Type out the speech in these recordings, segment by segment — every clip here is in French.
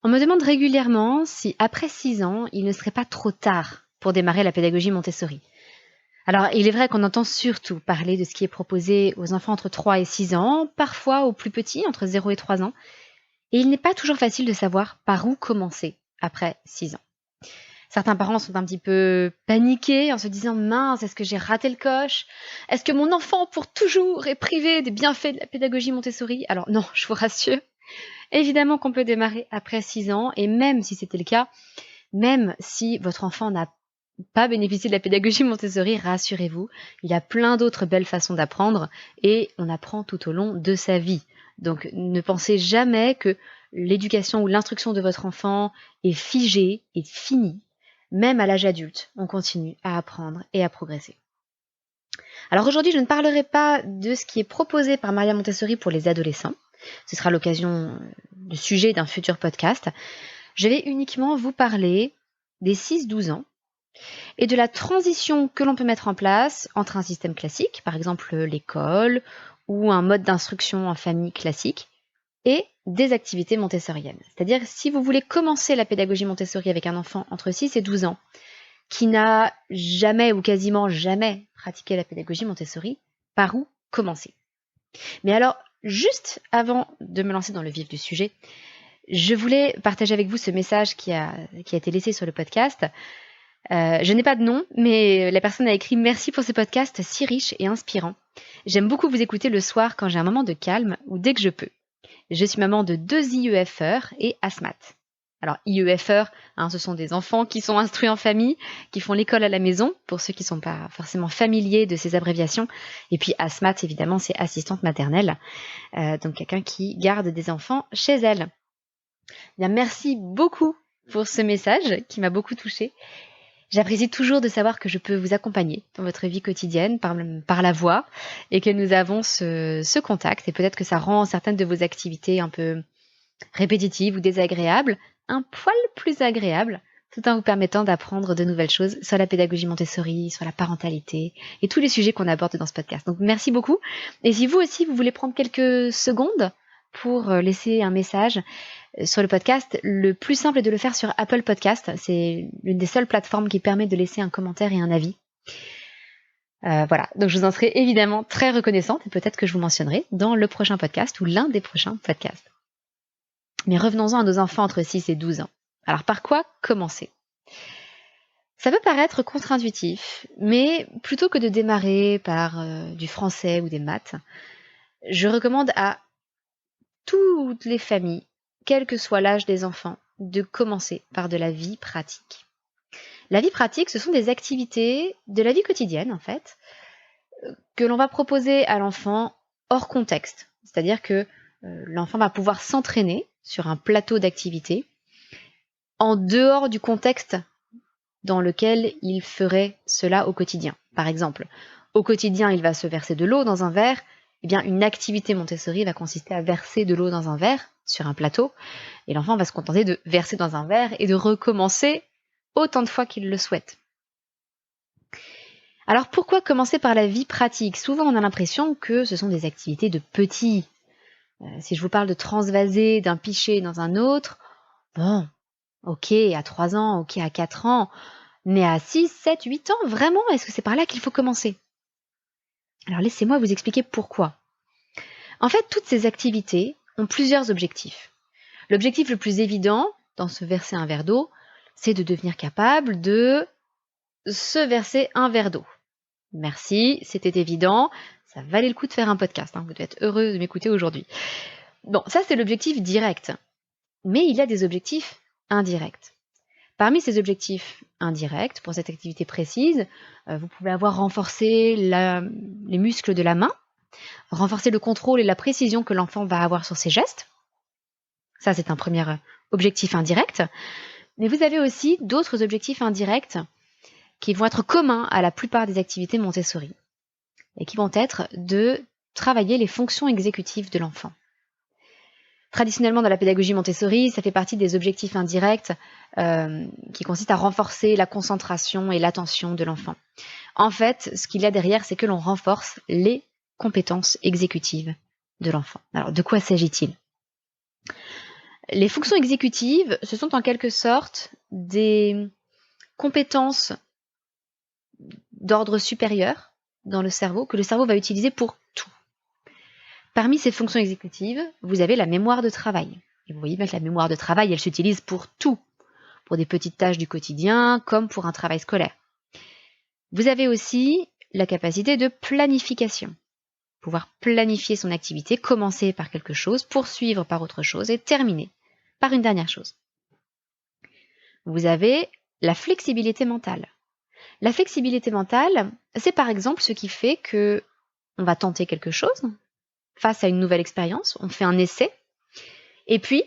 On me demande régulièrement si, après 6 ans, il ne serait pas trop tard pour démarrer la pédagogie Montessori. Alors, il est vrai qu'on entend surtout parler de ce qui est proposé aux enfants entre 3 et 6 ans, parfois aux plus petits, entre 0 et 3 ans, et il n'est pas toujours facile de savoir par où commencer après 6 ans. Certains parents sont un petit peu paniqués en se disant « Mince, est-ce que j'ai raté le coche? Est-ce que mon enfant pour toujours est privé des bienfaits de la pédagogie Montessori ?» Alors non, je vous rassure, évidemment qu'on peut démarrer après 6 ans, et même si c'était le cas, même si votre enfant n'a pas bénéficié de la pédagogie Montessori, rassurez-vous, il y a plein d'autres belles façons d'apprendre et on apprend tout au long de sa vie. Donc ne pensez jamais que l'éducation ou l'instruction de votre enfant est figée et finie. Même à l'âge adulte, on continue à apprendre et à progresser. Alors aujourd'hui, je ne parlerai pas de ce qui est proposé par Maria Montessori pour les adolescents. Ce sera l'occasion, le sujet d'un futur podcast. Je vais uniquement vous parler des 6-12 ans et de la transition que l'on peut mettre en place entre un système classique, par exemple l'école ou un mode d'instruction en famille classique, et des activités montessoriennes. C'est-à-dire, si vous voulez commencer la pédagogie Montessori avec un enfant entre 6 et 12 ans qui n'a jamais ou quasiment jamais pratiqué la pédagogie Montessori, par où commencer? Mais alors, juste avant de me lancer dans le vif du sujet, je voulais partager avec vous ce message qui a été laissé sur le podcast. Je n'ai pas de nom, mais la personne a écrit « Merci pour ce podcast si riche et inspirant. J'aime beaucoup vous écouter le soir quand j'ai un moment de calme ou dès que je peux. Je suis maman de 2 IEFeurs et asthmate. » Alors IEFeurs, ce sont des enfants qui sont instruits en famille, qui font l'école à la maison, pour ceux qui ne sont pas forcément familiers de ces abréviations. Et puis asthmate, évidemment, c'est assistante maternelle, donc quelqu'un qui garde des enfants chez elle. Bien, merci beaucoup pour ce message qui m'a beaucoup touchée. J'apprécie toujours de savoir que je peux vous accompagner dans votre vie quotidienne par la voix et que nous avons ce contact, et peut-être que ça rend certaines de vos activités un peu répétitives ou désagréables un poil plus agréables, tout en vous permettant d'apprendre de nouvelles choses sur la pédagogie Montessori, sur la parentalité et tous les sujets qu'on aborde dans ce podcast. Donc merci beaucoup. Et si vous aussi vous voulez prendre quelques secondes pour laisser un message sur le podcast, le plus simple est de le faire sur Apple Podcast. C'est l'une des seules plateformes qui permet de laisser un commentaire et un avis. Voilà, donc je vous en serai évidemment très reconnaissante et peut-être que je vous mentionnerai dans le prochain podcast ou l'un des prochains podcasts. Mais revenons-en à nos enfants entre 6 et 12 ans. Alors par quoi commencer? Ça peut paraître contre-intuitif, mais plutôt que de démarrer par du français ou des maths, je recommande à toutes les familles, quel que soit l'âge des enfants, de commencer par de la vie pratique. La vie pratique, ce sont des activités de la vie quotidienne, en fait, que l'on va proposer à l'enfant hors contexte. C'est-à-dire que l'enfant va pouvoir s'entraîner sur un plateau d'activités en dehors du contexte dans lequel il ferait cela au quotidien. Par exemple, au quotidien, il va se verser de l'eau dans un verre. Eh bien, une activité Montessori va consister à verser de l'eau dans un verre sur un plateau, et l'enfant va se contenter de verser dans un verre et de recommencer autant de fois qu'il le souhaite. Alors pourquoi commencer par la vie pratique? Souvent on a l'impression que ce sont des activités de petits. Si je vous parle de transvaser d'un pichet dans un autre, bon, ok, à 3 ans, ok, à 4 ans, mais à 6, 7, 8 ans, vraiment, est-ce que c'est par là qu'il faut commencer? Alors laissez-moi vous expliquer pourquoi. En fait, toutes ces activités ont plusieurs objectifs. L'objectif le plus évident, dans se verser un verre d'eau, c'est de devenir capable de se verser un verre d'eau. Merci, c'était évident, ça valait le coup de faire un podcast, vous devez être heureux de m'écouter aujourd'hui. Bon, ça c'est l'objectif direct, mais il y a des objectifs indirects. Parmi ces objectifs indirects, pour cette activité précise, vous pouvez avoir renforcé les muscles de la main, renforcer le contrôle et la précision que l'enfant va avoir sur ses gestes. Ça, c'est un premier objectif indirect. Mais vous avez aussi d'autres objectifs indirects qui vont être communs à la plupart des activités Montessori et qui vont être de travailler les fonctions exécutives de l'enfant. Traditionnellement, dans la pédagogie Montessori, ça fait partie des objectifs indirects qui consistent à renforcer la concentration et l'attention de l'enfant. En fait, ce qu'il y a derrière, c'est que l'on renforce les compétences exécutives de l'enfant. Alors, de quoi s'agit-il? Les fonctions exécutives, ce sont en quelque sorte des compétences d'ordre supérieur dans le cerveau que le cerveau va utiliser pour tout. Parmi ces fonctions exécutives, vous avez la mémoire de travail. Et vous voyez bien que la mémoire de travail, elle s'utilise pour tout, pour des petites tâches du quotidien comme pour un travail scolaire. Vous avez aussi la capacité de planification. Pouvoir planifier son activité, commencer par quelque chose, poursuivre par autre chose et terminer par une dernière chose. Vous avez la flexibilité mentale. La flexibilité mentale, c'est par exemple ce qui fait que on va tenter quelque chose face à une nouvelle expérience, on fait un essai, et puis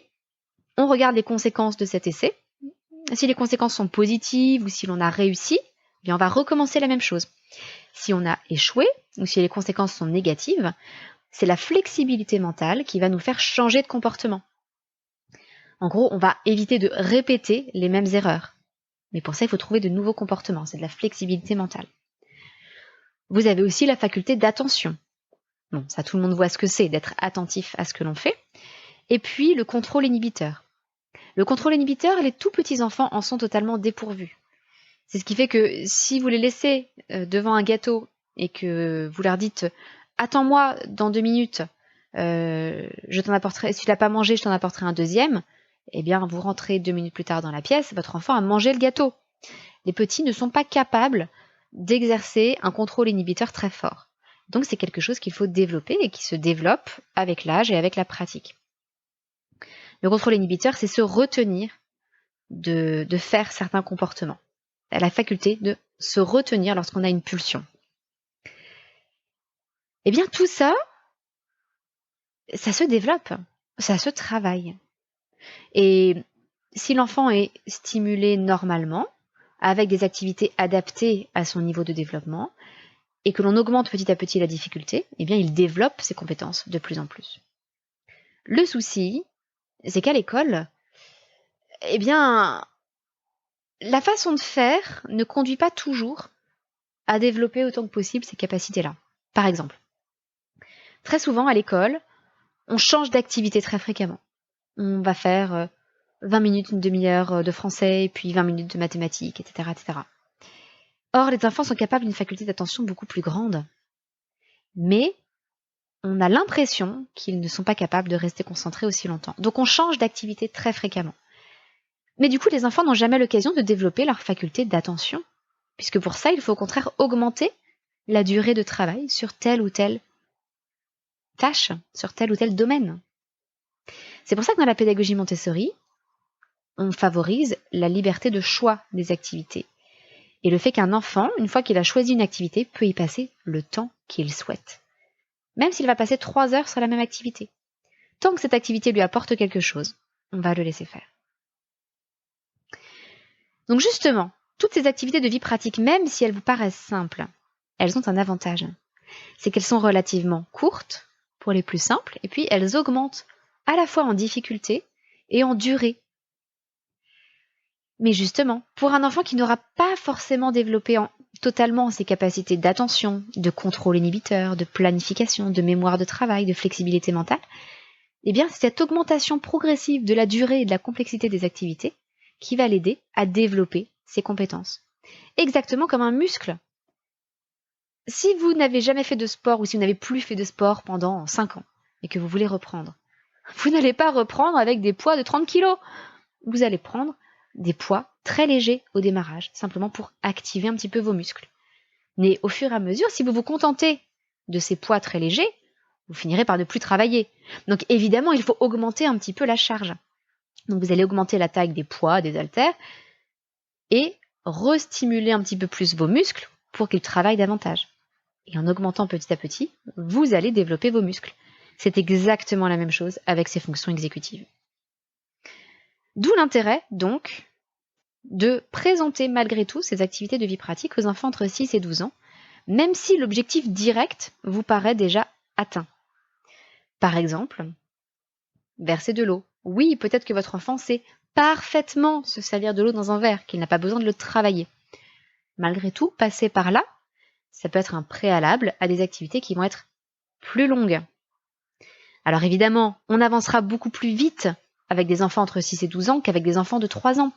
on regarde les conséquences de cet essai. Si les conséquences sont positives ou si l'on a réussi, eh bien on va recommencer la même chose. Si on a échoué ou si les conséquences sont négatives, c'est la flexibilité mentale qui va nous faire changer de comportement. En gros, on va éviter de répéter les mêmes erreurs. Mais pour ça, il faut trouver de nouveaux comportements. C'est de la flexibilité mentale. Vous avez aussi la faculté d'attention. Bon, ça tout le monde voit ce que c'est, d'être attentif à ce que l'on fait. Et puis, le contrôle inhibiteur. Le contrôle inhibiteur, les tout petits enfants en sont totalement dépourvus. C'est ce qui fait que si vous les laissez devant un gâteau et que vous leur dites « Attends-moi dans 2 minutes, je t'en apporterai, si tu l'as pas mangé, je t'en apporterai un deuxième », eh bien, vous rentrez 2 minutes plus tard dans la pièce, votre enfant a mangé le gâteau. Les petits ne sont pas capables d'exercer un contrôle inhibiteur très fort. Donc, c'est quelque chose qu'il faut développer et qui se développe avec l'âge et avec la pratique. Le contrôle inhibiteur, c'est se retenir de faire certains comportements. La faculté de se retenir lorsqu'on a une pulsion. Eh bien, tout ça, ça se développe, ça se travaille. Et si l'enfant est stimulé normalement, avec des activités adaptées à son niveau de développement, et que l'on augmente petit à petit la difficulté, eh bien, il développe ses compétences de plus en plus. Le souci, c'est qu'à l'école, eh bien, la façon de faire ne conduit pas toujours à développer autant que possible ces capacités-là. Par exemple, très souvent à l'école, on change d'activité très fréquemment. On va faire 20 minutes, une demi-heure de français, puis 20 minutes de mathématiques, etc., etc. Or, les enfants sont capables d'une faculté d'attention beaucoup plus grande. Mais on a l'impression qu'ils ne sont pas capables de rester concentrés aussi longtemps. Donc on change d'activité très fréquemment. Mais du coup, les enfants n'ont jamais l'occasion de développer leur faculté d'attention, puisque pour ça, il faut au contraire augmenter la durée de travail sur telle ou telle tâche, sur tel ou tel domaine. C'est pour ça que dans la pédagogie Montessori, on favorise la liberté de choix des activités. Et le fait qu'un enfant, une fois qu'il a choisi une activité, peut y passer le temps qu'il souhaite. Même s'il va passer 3 heures sur la même activité. Tant que cette activité lui apporte quelque chose, on va le laisser faire. Donc justement, toutes ces activités de vie pratique, même si elles vous paraissent simples, elles ont un avantage. C'est qu'elles sont relativement courtes, pour les plus simples, et puis elles augmentent à la fois en difficulté et en durée. Mais justement, pour un enfant qui n'aura pas forcément développé totalement ses capacités d'attention, de contrôle inhibiteur, de planification, de mémoire de travail, de flexibilité mentale, eh bien c'est cette augmentation progressive de la durée et de la complexité des activités qui va l'aider à développer ses compétences. Exactement comme un muscle. Si vous n'avez jamais fait de sport ou si vous n'avez plus fait de sport pendant 5 ans et que vous voulez reprendre, vous n'allez pas reprendre avec des poids de 30 kilos. Vous allez prendre des poids très légers au démarrage, simplement pour activer un petit peu vos muscles. Mais au fur et à mesure, si vous vous contentez de ces poids très légers, vous finirez par ne plus travailler. Donc évidemment, il faut augmenter un petit peu la charge. Donc vous allez augmenter la taille des poids, des haltères, et restimuler un petit peu plus vos muscles pour qu'ils travaillent davantage. Et en augmentant petit à petit, vous allez développer vos muscles. C'est exactement la même chose avec ces fonctions exécutives. D'où l'intérêt, donc, de présenter malgré tout ces activités de vie pratique aux enfants entre 6 et 12 ans, même si l'objectif direct vous paraît déjà atteint. Par exemple, verser de l'eau. Oui, peut-être que votre enfant sait parfaitement se servir de l'eau dans un verre, qu'il n'a pas besoin de le travailler. Malgré tout, passer par là, ça peut être un préalable à des activités qui vont être plus longues. Alors évidemment, on avancera beaucoup plus vite avec des enfants entre 6 et 12 ans qu'avec des enfants de 3 ans.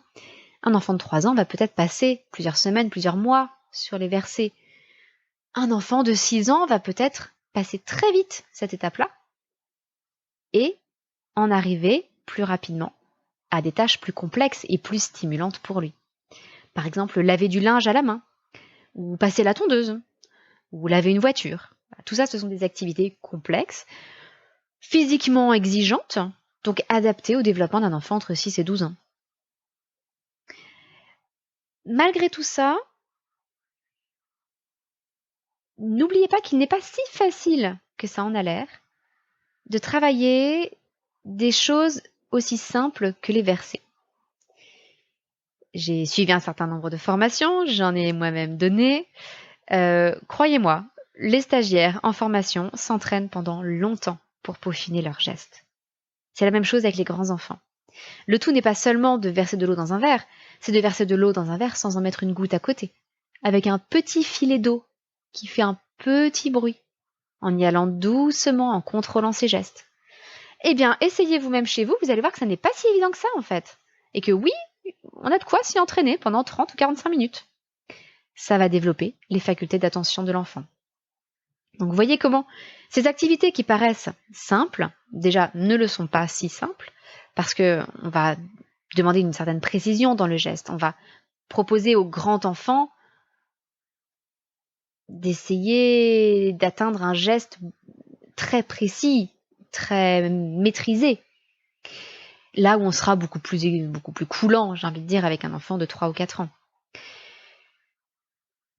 Un enfant de 3 ans va peut-être passer plusieurs semaines, plusieurs mois sur les versets. Un enfant de 6 ans va peut-être passer très vite cette étape-là et en arriver plus rapidement à des tâches plus complexes et plus stimulantes pour lui. Par exemple, laver du linge à la main, ou passer la tondeuse, ou laver une voiture. Tout ça, ce sont des activités complexes, physiquement exigeantes, donc adaptées au développement d'un enfant entre 6 et 12 ans. Malgré tout ça, n'oubliez pas qu'il n'est pas si facile que ça en a l'air de travailler des choses aussi simples que les versets. J'ai suivi un certain nombre de formations, j'en ai moi-même donné. Croyez-moi, les stagiaires en formation s'entraînent pendant longtemps pour peaufiner leurs gestes. C'est la même chose avec les grands enfants. Le tout n'est pas seulement de verser de l'eau dans un verre, c'est de verser de l'eau dans un verre sans en mettre une goutte à côté, avec un petit filet d'eau qui fait un petit bruit, en y allant doucement, en contrôlant ses gestes. Eh bien, essayez vous-même chez vous, vous allez voir que ça n'est pas si évident que ça en fait. Et que oui, on a de quoi s'y entraîner pendant 30 ou 45 minutes. Ça va développer les facultés d'attention de l'enfant. Donc vous voyez comment ces activités qui paraissent simples, déjà ne le sont pas si simples, parce qu'on va demander une certaine précision dans le geste. On va proposer au grand enfant d'essayer d'atteindre un geste très précis, très maîtrisé. Là où on sera beaucoup plus coulant, j'ai envie de dire, avec un enfant de 3 ou 4 ans.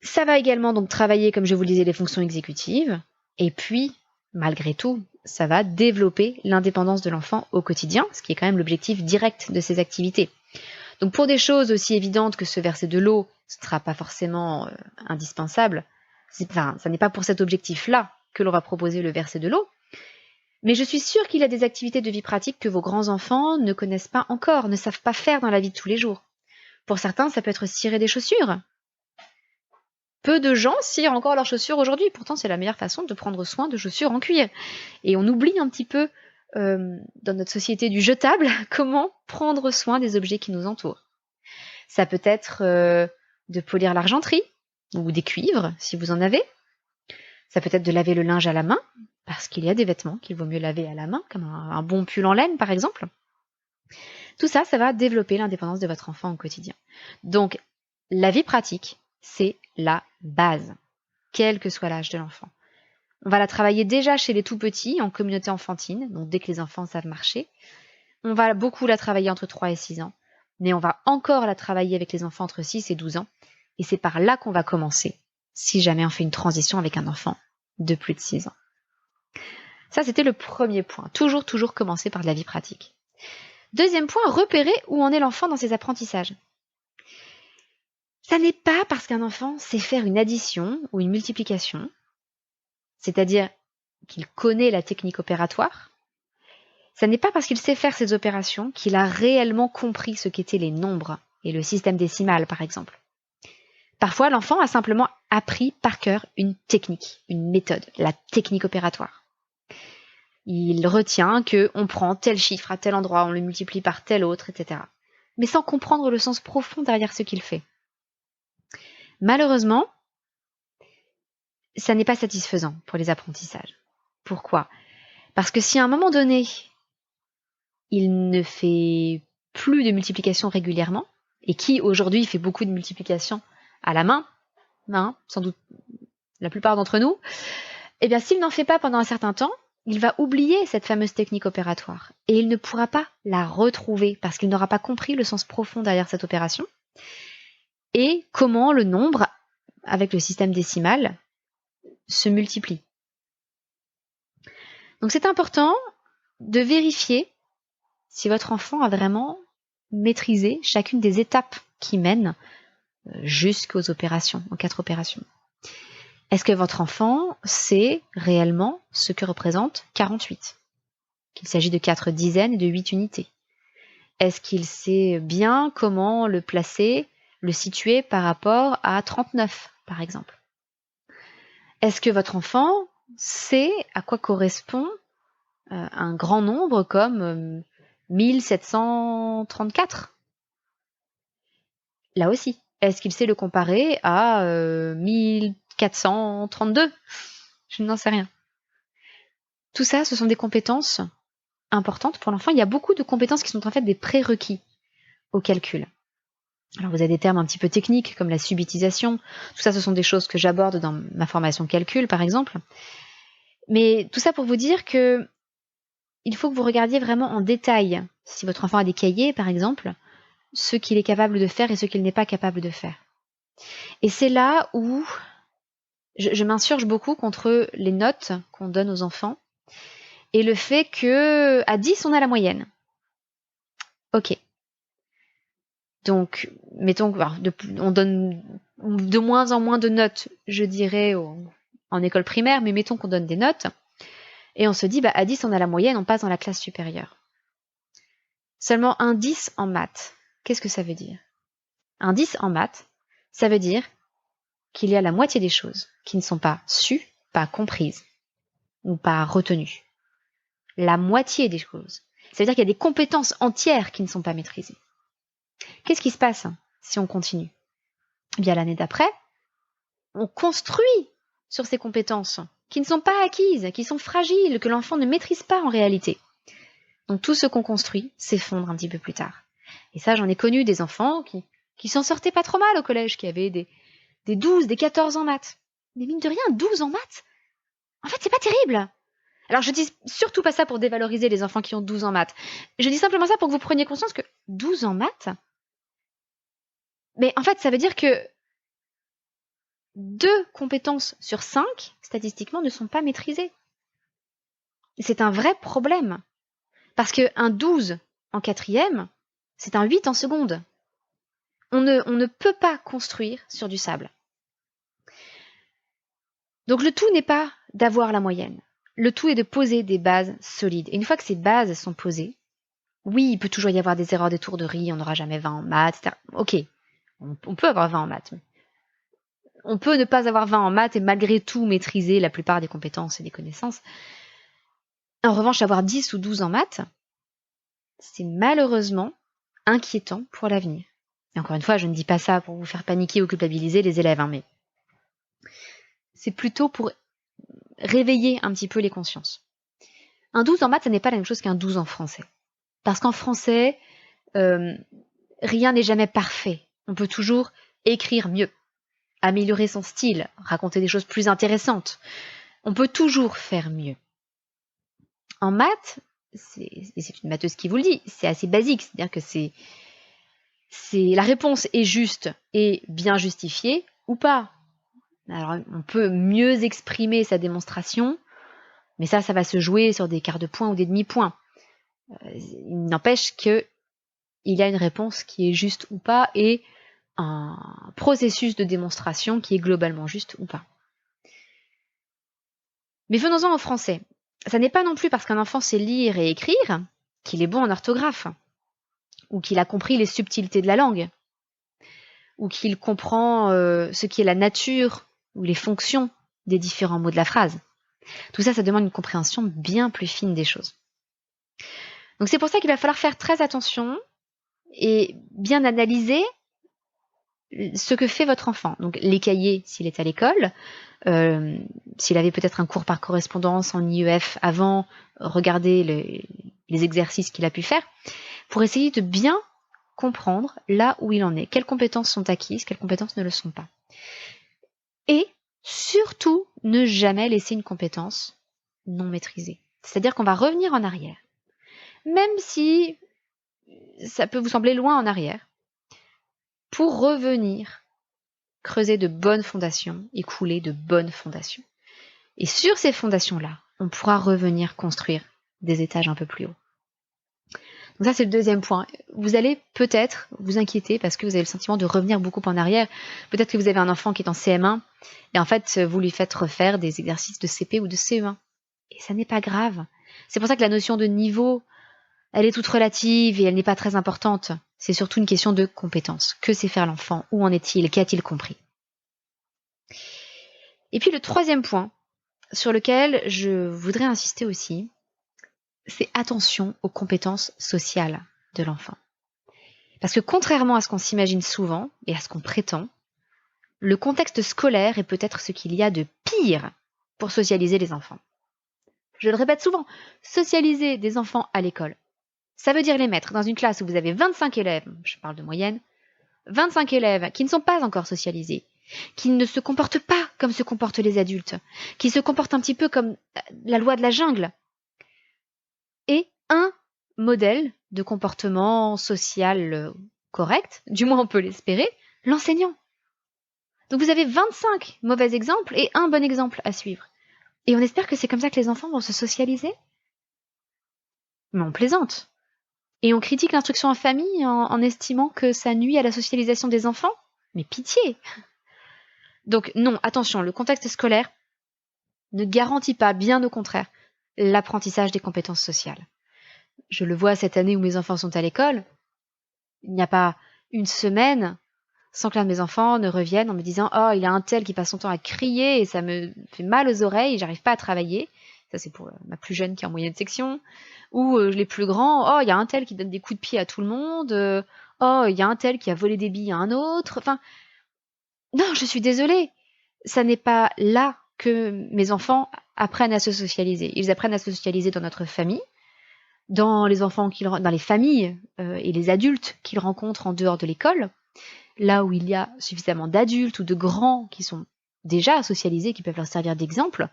Ça va également donc travailler, comme je vous le disais, les fonctions exécutives. Et puis, malgré tout, ça va développer l'indépendance de l'enfant au quotidien, ce qui est quand même l'objectif direct de ces activités. Donc pour des choses aussi évidentes que se verser de l'eau, ce ne sera pas forcément indispensable. Ça n'est pas pour cet objectif-là que l'on va proposer le verser de l'eau. Mais je suis sûre qu'il y a des activités de vie pratique que vos grands-enfants ne connaissent pas encore, ne savent pas faire dans la vie de tous les jours. Pour certains, ça peut être cirer des chaussures. Peu de gens cirent encore leurs chaussures aujourd'hui, pourtant c'est la meilleure façon de prendre soin de chaussures en cuir. Et on oublie un petit peu, dans notre société du jetable, comment prendre soin des objets qui nous entourent. Ça peut être de polir l'argenterie, ou des cuivres, si vous en avez. Ça peut être de laver le linge à la main, parce qu'il y a des vêtements qu'il vaut mieux laver à la main, comme un bon pull en laine par exemple. Tout ça, ça va développer l'indépendance de votre enfant au quotidien. Donc, la vie pratique, c'est la base, quel que soit l'âge de l'enfant. On va la travailler déjà chez les tout petits, en communauté enfantine, donc dès que les enfants savent marcher. On va beaucoup la travailler entre 3 et 6 ans, mais on va encore la travailler avec les enfants entre 6 et 12 ans, et c'est par là qu'on va commencer, si jamais on fait une transition avec un enfant de plus de 6 ans. Ça, c'était le premier point, toujours commencer par de la vie pratique. Deuxième point, repérer où en est l'enfant dans ses apprentissages. Ça n'est pas parce qu'un enfant sait faire une addition ou une multiplication, c'est-à-dire qu'il connaît la technique opératoire, ça n'est pas parce qu'il sait faire ces opérations qu'il a réellement compris ce qu'étaient les nombres et le système décimal, par exemple. Parfois, l'enfant a simplement appris par cœur une technique, une méthode, la technique opératoire. Il retient qu'on prend tel chiffre à tel endroit, on le multiplie par tel autre, etc. Mais sans comprendre le sens profond derrière ce qu'il fait. Malheureusement, ça n'est pas satisfaisant pour les apprentissages. Pourquoi ? Parce que si à un moment donné, il ne fait plus de multiplication régulièrement, et qui aujourd'hui fait beaucoup de multiplication à la main, sans doute la plupart d'entre nous, eh bien s'il n'en fait pas pendant un certain temps, il va oublier cette fameuse technique opératoire et il ne pourra pas la retrouver parce qu'il n'aura pas compris le sens profond derrière cette opération et comment le nombre, avec le système décimal, se multiplie. Donc c'est important de vérifier si votre enfant a vraiment maîtrisé chacune des étapes qui mènent jusqu'aux opérations, aux 4 opérations. Est-ce que votre enfant sait réellement ce que représente 48 ? Qu'il s'agit de 4 dizaines et de 8 unités. Est-ce qu'il sait bien comment le placer, le situer par rapport à 39, par exemple ? Est-ce que votre enfant sait à quoi correspond un grand nombre comme 1734. Là aussi, est-ce qu'il sait le comparer à 1432? Je n'en sais rien. Tout ça, ce sont des compétences importantes pour l'enfant. Il y a beaucoup de compétences qui sont en fait des prérequis au calcul. Alors vous avez des termes un petit peu techniques comme la subitisation. Tout ça, ce sont des choses que j'aborde dans ma formation calcul, par exemple. Mais tout ça pour vous dire que il faut que vous regardiez vraiment en détail, si votre enfant a des cahiers, par exemple, ce qu'il est capable de faire et ce qu'il n'est pas capable de faire. Et c'est là où je m'insurge beaucoup contre les notes qu'on donne aux enfants et le fait que à 10, on a la moyenne. Ok. Donc, mettons on donne de moins en moins de notes, je dirais, en école primaire, mais mettons qu'on donne des notes, et on se dit, à 10, on a la moyenne, on passe dans la classe supérieure. Seulement un 10 en maths, qu'est-ce que ça veut dire? Un 10 en maths, ça veut dire qu'il y a la moitié des choses qui ne sont pas sues, pas comprises, ou pas retenues. La moitié des choses. Ça veut dire qu'il y a des compétences entières qui ne sont pas maîtrisées. Qu'est-ce qui se passe si on continue? Bien, l'année d'après, on construit sur ces compétences qui ne sont pas acquises, qui sont fragiles, que l'enfant ne maîtrise pas en réalité. Donc tout ce qu'on construit s'effondre un petit peu plus tard. Et ça, j'en ai connu des enfants qui s'en sortaient pas trop mal au collège, qui avaient des 12, des 14 en maths. Mais mine de rien, 12 en maths, en fait, c'est pas terrible. Alors je dis surtout pas ça pour dévaloriser les enfants qui ont 12 en maths. Je dis simplement ça pour que vous preniez conscience que 12 en maths, mais en fait, ça veut dire que 2 compétences sur 5, statistiquement, ne sont pas maîtrisées. C'est un vrai problème. Parce qu'un 12 en quatrième, c'est un 8 en seconde. On ne peut pas construire sur du sable. Donc le tout n'est pas d'avoir la moyenne. Le tout est de poser des bases solides. Et une fois que ces bases sont posées, oui, il peut toujours y avoir des erreurs d'étourderie, on n'aura jamais 20 en maths, etc. Ok, on peut avoir 20 en maths. Mais on peut ne pas avoir 20 en maths et malgré tout maîtriser la plupart des compétences et des connaissances. En revanche, avoir 10 ou 12 en maths, c'est malheureusement inquiétant pour l'avenir. Et encore une fois, je ne dis pas ça pour vous faire paniquer ou culpabiliser les élèves, mais c'est plutôt pour réveiller un petit peu les consciences. Un 12 en maths, ça n'est pas la même chose qu'un 12 en français. Parce qu'en français, rien n'est jamais parfait. On peut toujours écrire mieux, améliorer son style, raconter des choses plus intéressantes. On peut toujours faire mieux. En maths, c'est une matheuse qui vous le dit, c'est assez basique, c'est-à-dire que la réponse est juste et bien justifiée ou pas. Alors, on peut mieux exprimer sa démonstration, mais ça va se jouer sur des quarts de points ou des demi-points. Il n'empêche qu'il y a une réponse qui est juste ou pas et un processus de démonstration qui est globalement juste ou pas. Mais venons-en au français. Ça n'est pas non plus parce qu'un enfant sait lire et écrire qu'il est bon en orthographe, ou qu'il a compris les subtilités de la langue, ou qu'il comprend ce qui est la nature ou les fonctions des différents mots de la phrase. Tout ça, ça demande une compréhension bien plus fine des choses. Donc c'est pour ça qu'il va falloir faire très attention et bien analyser ce que fait votre enfant. Donc les cahiers s'il est à l'école, s'il avait peut-être un cours par correspondance en IEF avant, regarder les exercices qu'il a pu faire, pour essayer de bien comprendre là où il en est, quelles compétences sont acquises, quelles compétences ne le sont pas. Et surtout, ne jamais laisser une compétence non maîtrisée. C'est-à-dire qu'on va revenir en arrière. Même si ça peut vous sembler loin en arrière, pour revenir creuser de bonnes fondations et couler de bonnes fondations. Et sur ces fondations-là, on pourra revenir construire des étages un peu plus hauts. Donc ça, c'est le deuxième point. Vous allez peut-être vous inquiéter parce que vous avez le sentiment de revenir beaucoup en arrière. Peut-être que vous avez un enfant qui est en CM1 et en fait, vous lui faites refaire des exercices de CP ou de CE1. Et ça n'est pas grave. C'est pour ça que la notion de niveau, elle est toute relative et elle n'est pas très importante. C'est surtout une question de compétence. Que sait faire l'enfant? Où en est-il? Qu'a-t-il compris? Et puis le troisième point sur lequel je voudrais insister aussi, c'est attention aux compétences sociales de l'enfant. Parce que contrairement à ce qu'on s'imagine souvent et à ce qu'on prétend, le contexte scolaire est peut-être ce qu'il y a de pire pour socialiser les enfants. Je le répète souvent, socialiser des enfants à l'école, ça veut dire les mettre dans une classe où vous avez 25 élèves, je parle de moyenne, 25 élèves qui ne sont pas encore socialisés, qui ne se comportent pas comme se comportent les adultes, qui se comportent un petit peu comme la loi de la jungle, et un modèle de comportement social correct, du moins on peut l'espérer, l'enseignant. Donc vous avez 25 mauvais exemples et un bon exemple à suivre. Et on espère que c'est comme ça que les enfants vont se socialiser? Mais on plaisante. Et on critique l'instruction en famille en estimant que ça nuit à la socialisation des enfants? Mais pitié! Donc non, attention, le contexte scolaire ne garantit pas, bien au contraire, l'apprentissage des compétences sociales. Je le vois cette année où mes enfants sont à l'école. Il n'y a pas une semaine sans que l'un de mes enfants ne revienne en me disant « Oh, il y a un tel qui passe son temps à crier et ça me fait mal aux oreilles et j'arrive pas à travailler. » Ça, c'est pour ma plus jeune qui est en moyenne section. Ou les plus grands « Oh, il y a un tel qui donne des coups de pied à tout le monde. Oh, il y a un tel qui a volé des billes à un autre. » Enfin, non, je suis désolée. Ça n'est pas là que mes enfants apprennent à se socialiser. Ils apprennent à se socialiser dans notre famille, dans les enfants dans les familles et les adultes qu'ils rencontrent en dehors de l'école, là où il y a suffisamment d'adultes ou de grands qui sont déjà socialisés, qui peuvent leur servir d'exemple,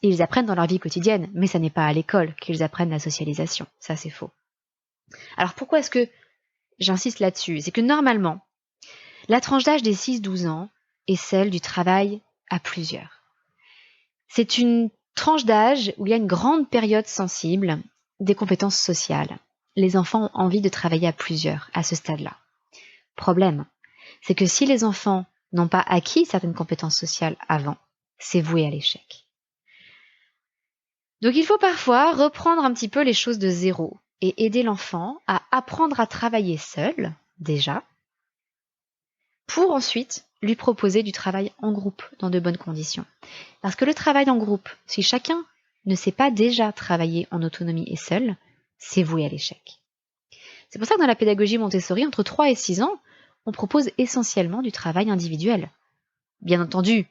et ils apprennent dans leur vie quotidienne. Mais ça n'est pas à l'école qu'ils apprennent la socialisation. Ça, c'est faux. Alors pourquoi est-ce que j'insiste là-dessus? C'est que normalement, la tranche d'âge des 6-12 ans est celle du travail à plusieurs. C'est une tranche d'âge où il y a une grande période sensible des compétences sociales. Les enfants ont envie de travailler à plusieurs à ce stade-là. Problème, c'est que si les enfants n'ont pas acquis certaines compétences sociales avant, c'est voué à l'échec. Donc il faut parfois reprendre un petit peu les choses de zéro et aider l'enfant à apprendre à travailler seul, déjà, pour ensuite lui proposer du travail en groupe dans de bonnes conditions. Parce que le travail en groupe, si chacun ne sait pas déjà travailler en autonomie et seul, c'est voué à l'échec. C'est pour ça que dans la pédagogie Montessori, entre 3 et 6 ans, on propose essentiellement du travail individuel. Bien entendu,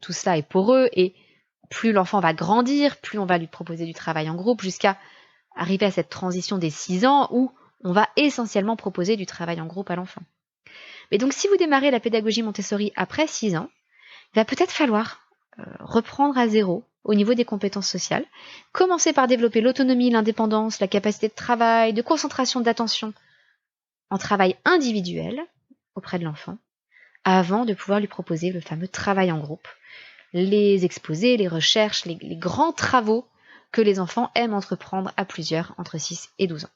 tout cela est poreux et plus l'enfant va grandir, plus on va lui proposer du travail en groupe jusqu'à arriver à cette transition des 6 ans où on va essentiellement proposer du travail en groupe à l'enfant. Mais donc si vous démarrez la pédagogie Montessori après 6 ans, il va peut-être falloir reprendre à zéro au niveau des compétences sociales, commencer par développer l'autonomie, l'indépendance, la capacité de travail, de concentration, d'attention en travail individuel auprès de l'enfant, avant de pouvoir lui proposer le fameux travail en groupe, les exposés, les recherches, les grands travaux que les enfants aiment entreprendre à plusieurs entre 6 et 12 ans.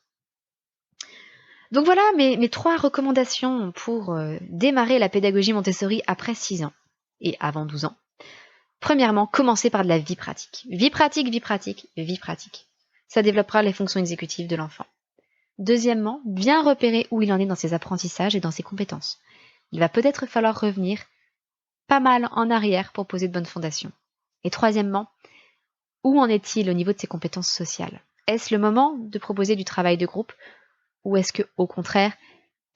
Donc voilà mes 3 recommandations pour démarrer la pédagogie Montessori après 6 ans et avant 12 ans. Premièrement, commencez par de la vie pratique. Vie pratique, vie pratique, vie pratique. Ça développera les fonctions exécutives de l'enfant. Deuxièmement, bien repérer où il en est dans ses apprentissages et dans ses compétences. Il va peut-être falloir revenir pas mal en arrière pour poser de bonnes fondations. Et troisièmement, où en est-il au niveau de ses compétences sociales? Est-ce le moment de proposer du travail de groupe ou est-ce que, au contraire,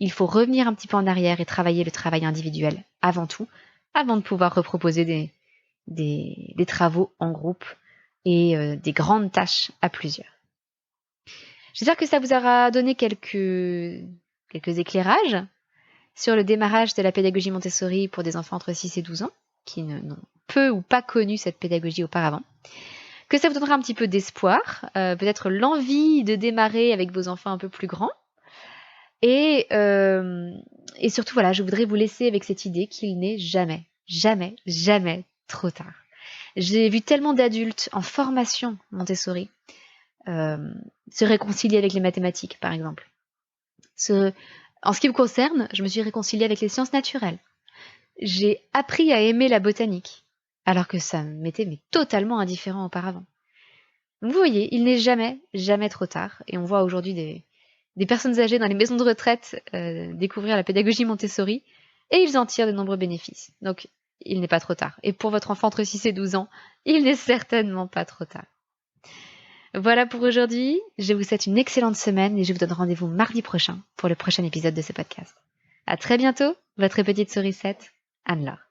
il faut revenir un petit peu en arrière et travailler le travail individuel avant tout, avant de pouvoir reproposer des travaux en groupe et des grandes tâches à plusieurs. J'espère que ça vous aura donné quelques éclairages sur le démarrage de la pédagogie Montessori pour des enfants entre 6 et 12 ans, qui n'ont peu ou pas connu cette pédagogie auparavant. Que ça vous donnera un petit peu d'espoir, peut-être l'envie de démarrer avec vos enfants un peu plus grands. Et surtout, voilà, je voudrais vous laisser avec cette idée qu'il n'est jamais, jamais, jamais trop tard. J'ai vu tellement d'adultes en formation Montessori se réconcilier avec les mathématiques, par exemple. En ce qui me concerne, je me suis réconciliée avec les sciences naturelles. J'ai appris à aimer la botanique, alors que ça m'était totalement indifférent auparavant. Donc vous voyez, il n'est jamais, jamais trop tard. Et on voit aujourd'hui des personnes âgées dans les maisons de retraite découvrir la pédagogie Montessori, et ils en tirent de nombreux bénéfices. Donc, il n'est pas trop tard. Et pour votre enfant entre 6 et 12 ans, il n'est certainement pas trop tard. Voilà pour aujourd'hui. Je vous souhaite une excellente semaine et je vous donne rendez-vous mardi prochain pour le prochain épisode de ce podcast. À très bientôt, votre petite sourisette, Anne-Laure.